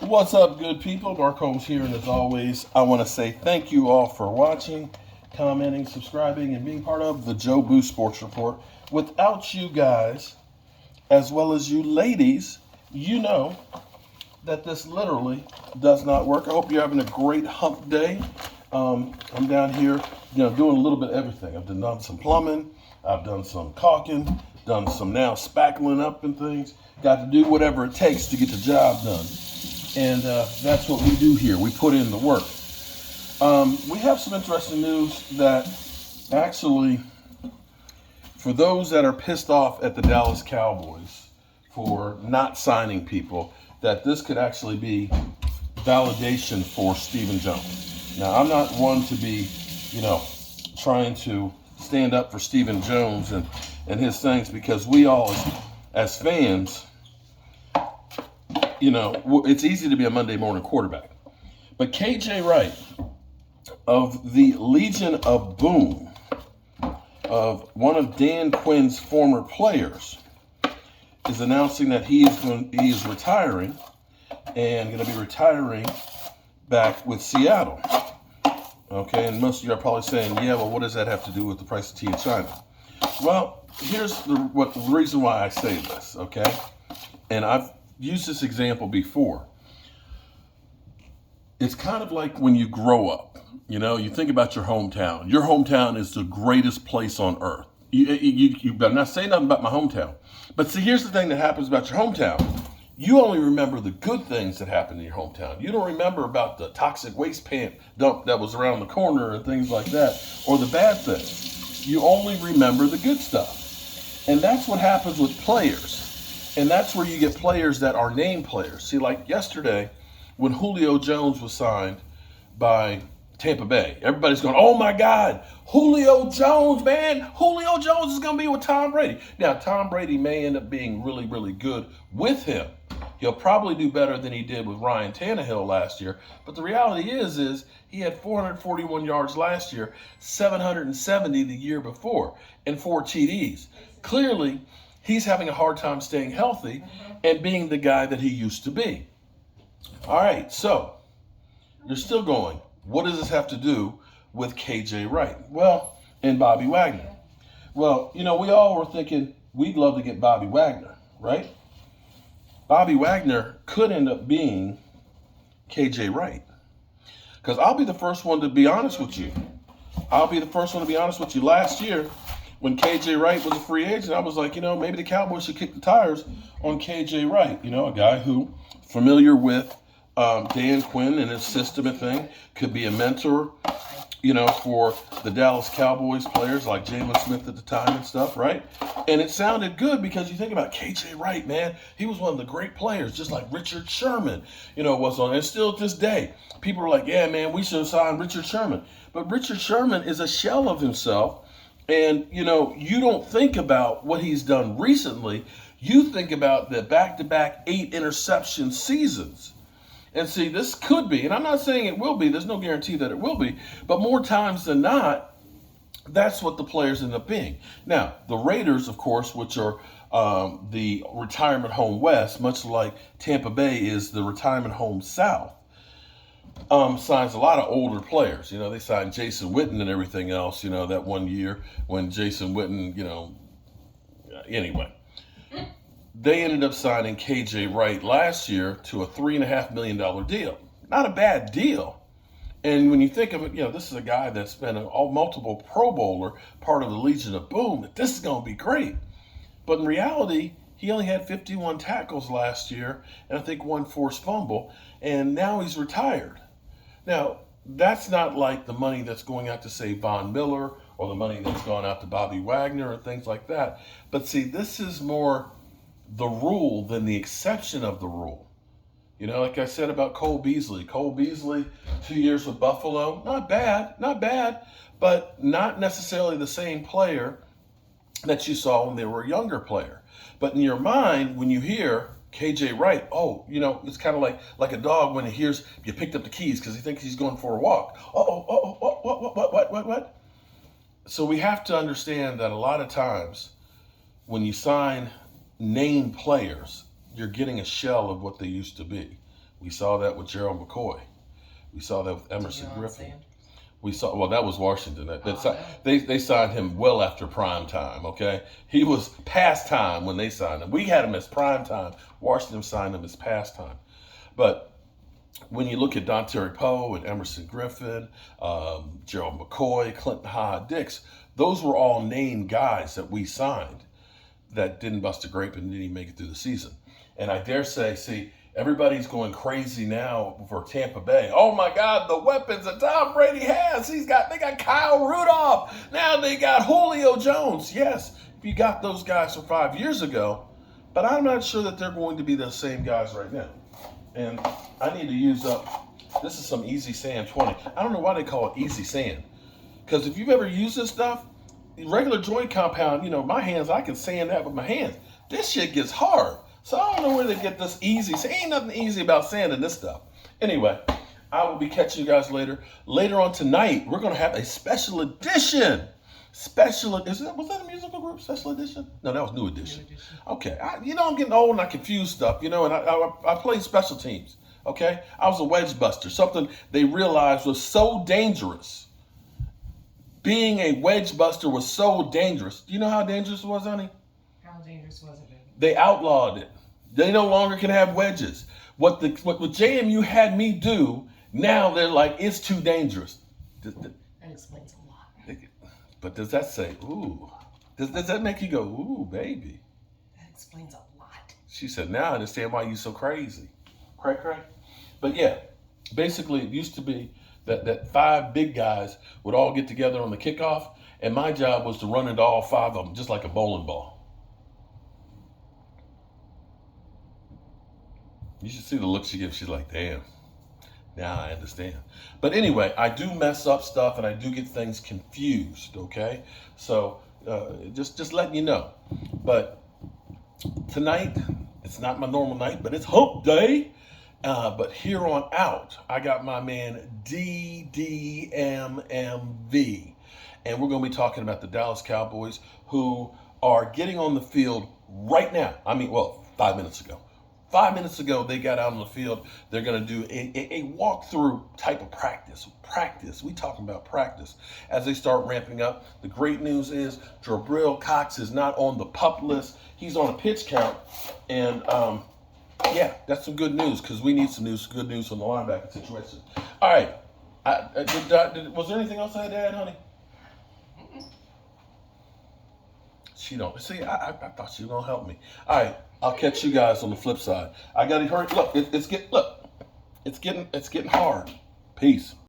What's up, good people? Mark Holmes here, and as always, I want to say thank you all for watching, commenting, subscribing, and being part of the Joe Boo Sports Report. Without you guys, as well as you ladies, you know that this literally does not work. I hope you're having a great hump day. I'm down here, doing a little bit of everything. I've done some plumbing, I've done some caulking, done some now spackling up and things. Got to do whatever it takes to get the job done. And that's what we do here. We put in the work. We have some interesting news that actually, for those that are pissed off at the Dallas Cowboys for not signing people, that this could actually be validation for Stephen Jones. Now, I'm not one to be, trying to stand up for Stephen Jones and his things, because we all, as fans, it's easy to be a Monday morning quarterback. But KJ Wright of the Legion of Boom, of one of Dan Quinn's former players, is announcing that he is retiring, and going to be retiring back with Seattle. Okay, and most of you are probably saying, yeah, well, what does that have to do with the price of tea in China? Well, here's the reason why I say this, okay? And I've used this example before. It's kind of like when you grow up, you think about your hometown. Your hometown is the greatest place on earth. You better not say nothing about my hometown. But see, here's the thing that happens about your hometown. You only remember the good things that happened in your hometown. You don't remember about the toxic waste pan dump that was around the corner and things like that, or the bad things. You only remember the good stuff. And that's what happens with players. And that's where you get players that are name players. See, like yesterday, when Julio Jones was signed by Tampa Bay, everybody's going, oh my God, Julio Jones, man. Julio Jones is going to be with Tom Brady. Now, Tom Brady may end up being really, really good with him. He'll probably do better than he did with Ryan Tannehill last year. But the reality is he had 441 yards last year, 770 the year before, and 4 TDs. Clearly, he's having a hard time staying healthy and being the guy that he used to be. All right, so you're still going, what does this have to do with KJ Wright? Well, and Bobby Wagner. Well, we all were thinking we'd love to get Bobby Wagner, right? Bobby Wagner could end up being KJ Wright. Because I'll be the first one to be honest with you. Last year, when KJ Wright was a free agent, I was like, maybe the Cowboys should kick the tires on KJ Wright. A guy who familiar with Dan Quinn and his system and thing, could be a mentor, for the Dallas Cowboys players like Jameis Smith at the time and stuff, right? And it sounded good because you think about KJ Wright, man. He was one of the great players, just like Richard Sherman, was on. And still to this day, people are like, yeah, man, we should have signed Richard Sherman. But Richard Sherman is a shell of himself. And, you don't think about what he's done recently. You think about the back-to-back 8 interception seasons. And see, this could be, and I'm not saying it will be, there's no guarantee that it will be, but more times than not, that's what the players end up being. Now, the Raiders, of course, which are the retirement home west, much like Tampa Bay is the retirement home south, signs a lot of older players. They signed Jason Witten and everything else, that one year when Jason Witten, anyway. They ended up signing KJ Wright last year to a $3.5 million deal. Not a bad deal. And when you think of it, this is a guy that's been a multiple Pro Bowler, part of the Legion of Boom, that this is going to be great. But in reality, he only had 51 tackles last year, and I think 1 forced fumble, and now he's retired. Now, that's not like the money that's going out to, say, Von Miller, or the money that's gone out to Bobby Wagner and things like that. But see, this is more the rule than the exception of the rule. Like I said about Cole Beasley. Cole Beasley, 2 years with Buffalo, not bad, but not necessarily the same player that you saw when they were a younger player. But in your mind, when you hear KJ Wright, it's kind of like a dog when he hears you picked up the keys because he thinks he's going for a walk. What? So we have to understand that a lot of times when you sign name players, you're getting a shell of what they used to be. We saw that with Gerald McCoy. We saw that with Emerson Griffin. We saw, well, that was Washington. They signed him well after prime time, okay? He was past time when they signed him. We had him as prime time. Washington signed him as past time. But when you look at Dontari Poe and Emerson Griffin, Gerald McCoy, Clinton Dix, those were all named guys that we signed that didn't bust a grape and didn't even make it through the season. And I dare say, see, everybody's going crazy now for Tampa Bay. Oh my God, the weapons that Tom Brady has. They got Kyle Rudolph. Now they got Julio Jones. Yes, you got those guys from 5 years ago, but I'm not sure that they're going to be the same guys right now. And I need to use up, this is some Easy Sand 20. I don't know why they call it Easy Sand. Because if you've ever used this stuff, regular joint compound, my hands, I can sand that with my hands. This shit gets hard. So I don't know where they get this easy. So ain't nothing easy about sanding this stuff. Anyway, I will be catching you guys later. Later on tonight, we're going to have a special edition. Was that a musical group, Special Edition? No, that was New Edition. Okay, I'm getting old and I confuse stuff, and I played special teams, okay? I was a wedge buster, something they realized was so dangerous. Being a wedge buster was so dangerous. Do you know how dangerous it was, honey? How dangerous was it, baby? They outlawed it. They no longer can have wedges. What JMU had me do, now they're like, it's too dangerous. That explains a lot. But does that say, ooh? Does that make you go, ooh, baby? That explains a lot. She said, now I understand why you're so crazy. Cray. But yeah, basically it used to be that 5 big guys would all get together on the kickoff, and my job was to run into all 5 of them, just like a bowling ball. You should see the look she gives. She's like, damn. Now I understand. But anyway, I do mess up stuff and I do get things confused, okay? So just letting you know. But tonight, it's not my normal night, but it's hump day. But here on out, I got my man DDMMV. And we're going to be talking about the Dallas Cowboys, who are getting on the field right now. 5 minutes ago. 5 minutes ago, they got out on the field. They're going to do a walkthrough type of practice. We talking about practice. As they start ramping up, the great news is Jabril Cox is not on the PUP list. He's on a pitch count. And, that's some good news because we need some good news from the linebacker situation. All right. Was there anything else I had to add, honey? She don't. See, I thought she was going to help me. All right. I'll catch you guys on the flip side. I got to hurry. Look, it's getting hard. Peace.